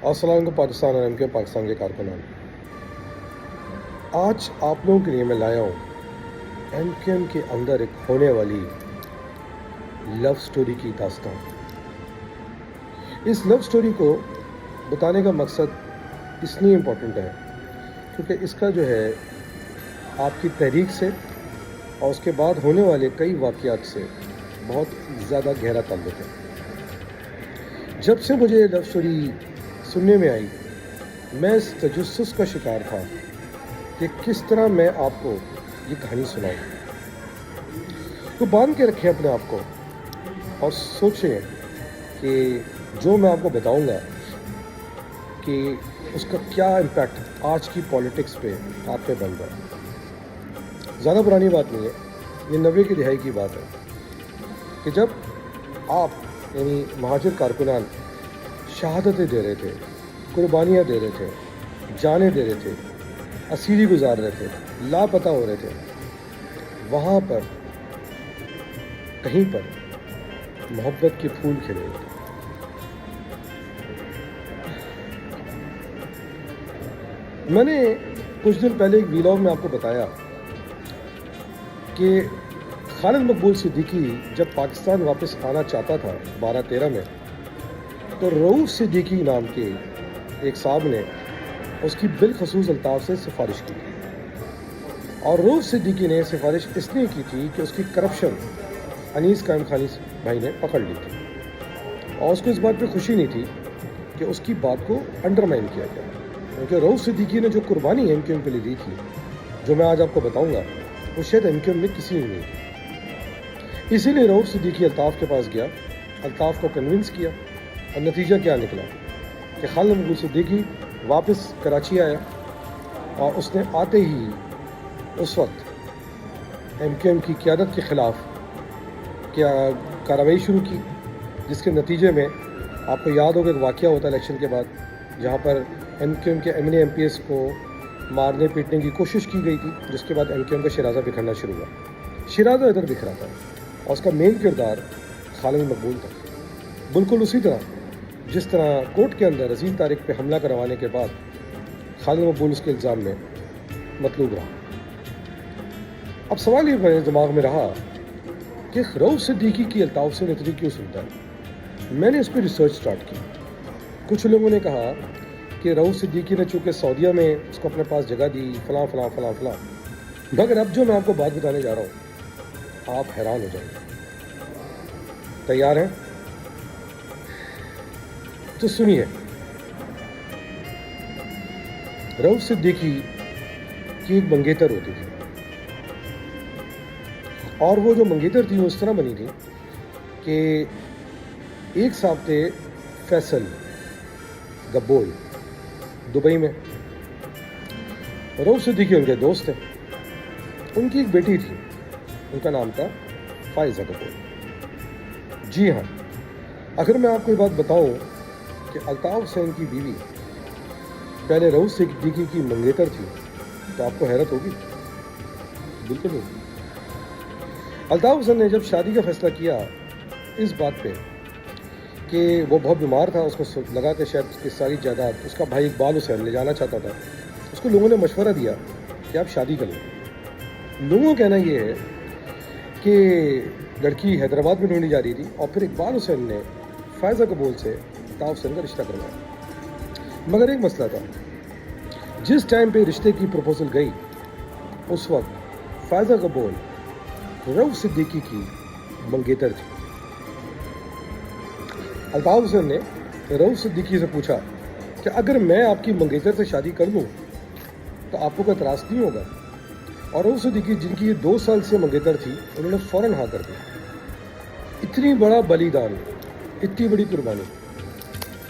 अस्सलाम वालेकुम पाकिस्तान और एमके पाकिस्तान के कारकुनान, आज आप लोगों के लिए मैं लाया हूँ एमकेएम के अंदर एक होने वाली लव स्टोरी की दास्तान। इस लव स्टोरी को बताने का मकसद इसलिए इम्पोर्टेंट है क्योंकि इसका जो है आपकी तहरीक से और उसके बाद होने वाले कई वाक़यात से बहुत ज़्यादा गहरा ताल्लुक़ है। जब से मुझे ये लव स्टोरी सुनने में आई, मैं इस तजस्सुस का शिकार था कि किस तरह मैं आपको ये कहानी सुनाऊं। तो बांध के रखें अपने आप को और सोचें कि जो मैं आपको बताऊंगा कि उसका क्या इम्पैक्ट आज की पॉलिटिक्स पे आप पे बन रहा है। ज़्यादा पुरानी बात नहीं है, ये 90 की दिहाई की बात है कि जब आप यानी महाजिर कारकुनान शहादतें दे रहे थे, कुर्बानियाँ दे रहे थे, जानें दे रहे थे, असीरी गुजार रहे थे, लापता हो रहे थे, वहाँ पर कहीं पर मोहब्बत के फूल खिले हुए थे। मैंने कुछ दिन पहले एक वीलॉग में आपको बताया कि खालिद मकबूल सिद्दीकी जब पाकिस्तान वापस आना चाहता था 12-13 में, तो रऊफ सिद्दीकी नाम के एक साहब ने उसकी बिलखसूस अल्ताफ़ से सिफारिश की थी। और रऊफ सिद्दीकी ने सिफारिश इसलिए की थी कि उसकी करप्शन अनीस कायम खानी भाई ने पकड़ ली थी और उसको इस बात पे खुशी नहीं थी कि उसकी बात को अंडरमाइन किया गया, क्योंकि रऊफ सिद्दीकी ने जो कुर्बानी एमकेएम के लिए दी थी, जो मैं आज आपको बताऊंगा, वो शायद एमकेएम में किसी ने नहीं थी। इसीलिए रऊफ सिद्दीकी अल्ताफ़ के पास गया, अल्ताफ़ को कन्विंस किया और नतीजा क्या निकला कि खालिद मकबूल सिद्दीकी वापस कराची आया और उसने आते ही उस वक्त एमकेएम की क़यादत के ख़िलाफ़ क्या कार्रवाई शुरू की, जिसके नतीजे में आपको याद होगा एक वाक़या होता है इलेक्शन के बाद, जहाँ पर एमकेएम के MNA-MPs को मारने पीटने की कोशिश की गई थी, जिसके बाद एमकेएम का शराजा बिखरना शुरू हुआ। शराजा इधर बिखरा था और उसका मेन किरदार खालिद मकबूल था। बिल्कुल उसी तरह जिस तरह कोर्ट के अंदर अजीम तारिक पे हमला करवाने के बाद खालिद मकबूल उसके इल्ज़ाम में मतलूब रहा। अब सवाल ये मेरे दिमाग में रहा कि रऊफ सिद्दीकी की अल्ताफ़ से नतरी क्यों सुनता है। मैंने इस पर रिसर्च स्टार्ट की। कुछ लोगों ने कहा कि रऊफ सिद्दीकी ने चूँकि सऊदीया में उसको अपने पास जगह दी, फलां फलां फलां फलां, मगर अब जो मैं आपको बात बताने जा रहा हूँ आप हैरान हो जाएंगे। तैयार हैं? तो सुनिए। रऊफ सिद्दीकी की एक मंगेतर होती थी और वो जो मंगेतर थी वो इस तरह बनी थी कि एक साहब थे फैसल गब्बोल दुबई में, रऊफ सिद्दीकी उनके दोस्त थे। उनकी एक बेटी थी, उनका नाम था फायजा गब्बोल। जी हाँ, अगर मैं आपको ये बात बताऊं कि अल्ताफ़ हुसैन की बीवी पहले रऊफ सिद्दीकी की मंगेतर थी, तो आपको हैरत होगी। बिल्कुल होगी। अल्ताफ़ हुसैन ने जब शादी का फैसला किया इस बात पे कि वो बहुत बीमार था, उसको लगा कि शायद उसकी सारी जायदाद उसका भाई इकबाल हुसैन ले जाना चाहता था, उसको लोगों ने मशवरा दिया कि आप शादी कर लें। लोगों का कहना ये है कि लड़की हैदराबाद में ढूंढी जा रही थी और फिर इकबाल हुसैन ने फायजा कबूल से अल्ताफ़ हुसैन का रिश्ता करवाया। मगर एक मसला था, जिस टाइम पे रिश्ते की प्रपोजल गई उस वक्त फायजा कबूल रऊफ सिद्दीकी की मंगेतर थी। अल्ताफ़ हुसैन ने रऊफ सिद्दीकी से पूछा कि अगर मैं आपकी मंगेतर से शादी कर लूँ तो आपको कोई एतराज़ नहीं होगा। और रऊफ सिद्दीकी जिनकी ये 2 साल से मंगेतर थी, उन्होंने फ़ौरन हाँ कर दी। इतनी बड़ा बलिदान, इतनी बड़ी कुर्बानी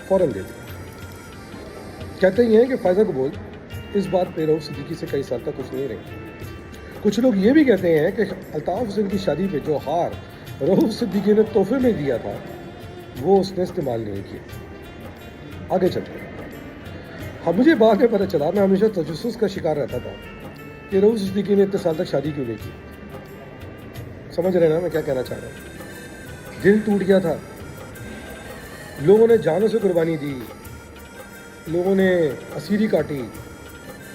फ़ौरन दे दी। कहते ही हैं कि फायजा कबूल इस बात पे रऊफ सिद्दीकी से कई साल तक कुछ नहीं रही। कुछ लोग ये भी कहते हैं कि अल्ताफ़ हुसैन की शादी पे जो हार रऊफ सिद्दीकी ने तोहफे में दिया था वो उसने इस्तेमाल नहीं किया। आगे चलते हैं। हाँ, मुझे बाद में पता चला, मैं हमेशा तजस्सुस का शिकार रहता था कि रऊफ सिद्दीकी ने इतने साल तक शादी क्यों नहीं की। समझ रहे ना मैं क्या कहना चाह रहा हूँ। दिल टूट गया था, लोगों ने जानों से कुर्बानी दी, لوگوں نے اسیری کاٹی،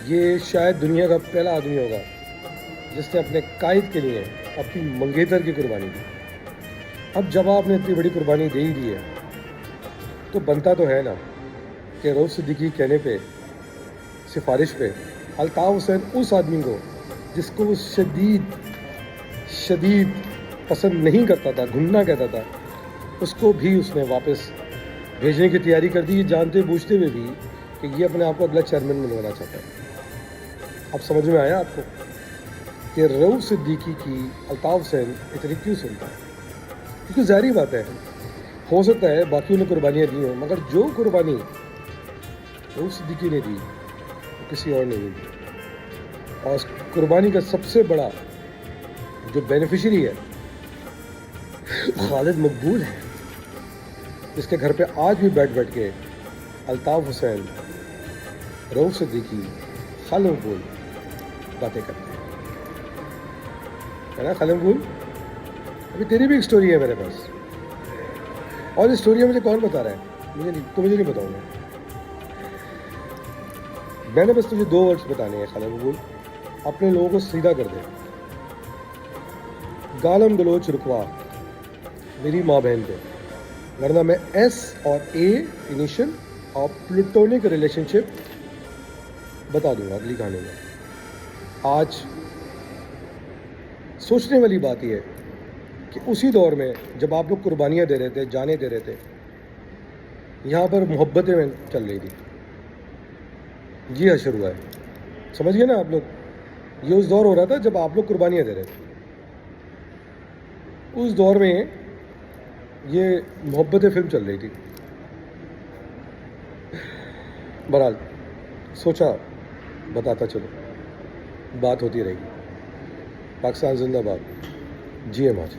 یہ شاید دنیا کا پہلا آدمی ہوگا جس نے اپنے قائد کے لیے اپنی منگیتر کی قربانی دی۔ اب جب آپ نے اتنی بڑی قربانی دے ہی دی ہے تو بنتا تو ہے نا کہ رؤوف صدیقی کہنے پہ، سفارش پہ، الطاف حسین اس آدمی کو جس کو وہ شدید پسند نہیں کرتا تھا، گھننا کہتا تھا، اس کو بھی اس نے واپس بھیجنے کی تیاری کر دی، جانتے بوجھتے ہوئے بھی کہ یہ اپنے آپ کو اگلا چیئرمین بنوانا چاہتا ہے۔ اب سمجھ میں آیا آپ کو کہ رؤوف صدیقی کی الطاف حسین اتنی کیوں سنتا ہے؟ کیونکہ ظاہری بات ہے، ہو سکتا ہے باقیوں نے قربانیاں دی ہوں، مگر جو قربانی رؤوف صدیقی نے دی وہ کسی اور نے نہیں دی، اور اس قربانی کا سب سے بڑا جو بینیفیشری ہے خالد مقبول ہے، جس کے گھر پہ آج بھی بیٹھ کے الطاف حسین، رؤوف صدیقی، خالد مقبول باتیں کرتے ہیں، ہے نا خالد مقبول؟ ابھی تیری بھی ایک سٹوری ہے میرے پاس، اور اس سٹوری مجھے کون بتا رہا ہے؟ مجھے نہیں بتاؤں گا، میں نے بس تجھے 2 ورڈز بتانے ہیں خالد مقبول، اپنے لوگوں کو سیدھا کر دے۔ گالم گلوچ رکوا میری ماں بہن پہ، ورنہ میں ایس اور اے انیشل اور پلوٹونک ریلیشن شپ بتا دوں گا اگلی کہانی میں۔ آج سوچنے والی بات یہ ہے کہ اسی دور میں جب آپ لوگ قربانیاں دے رہے تھے، جانیں دے رہے تھے، یہاں پر محبتیں چل رہی تھی، یہ حشر ہوا ہے، سمجھ گئے نا آپ لوگ؟ یہ اس دور ہو رہا تھا جب آپ لوگ قربانیاں دے رہے تھے، اس دور میں یہ محبت فلم چل رہی تھی۔ بہرحال سوچا بتاتا چلو، بات ہوتی رہے گی۔ پاکستان زندہ باد، جی ایم آج۔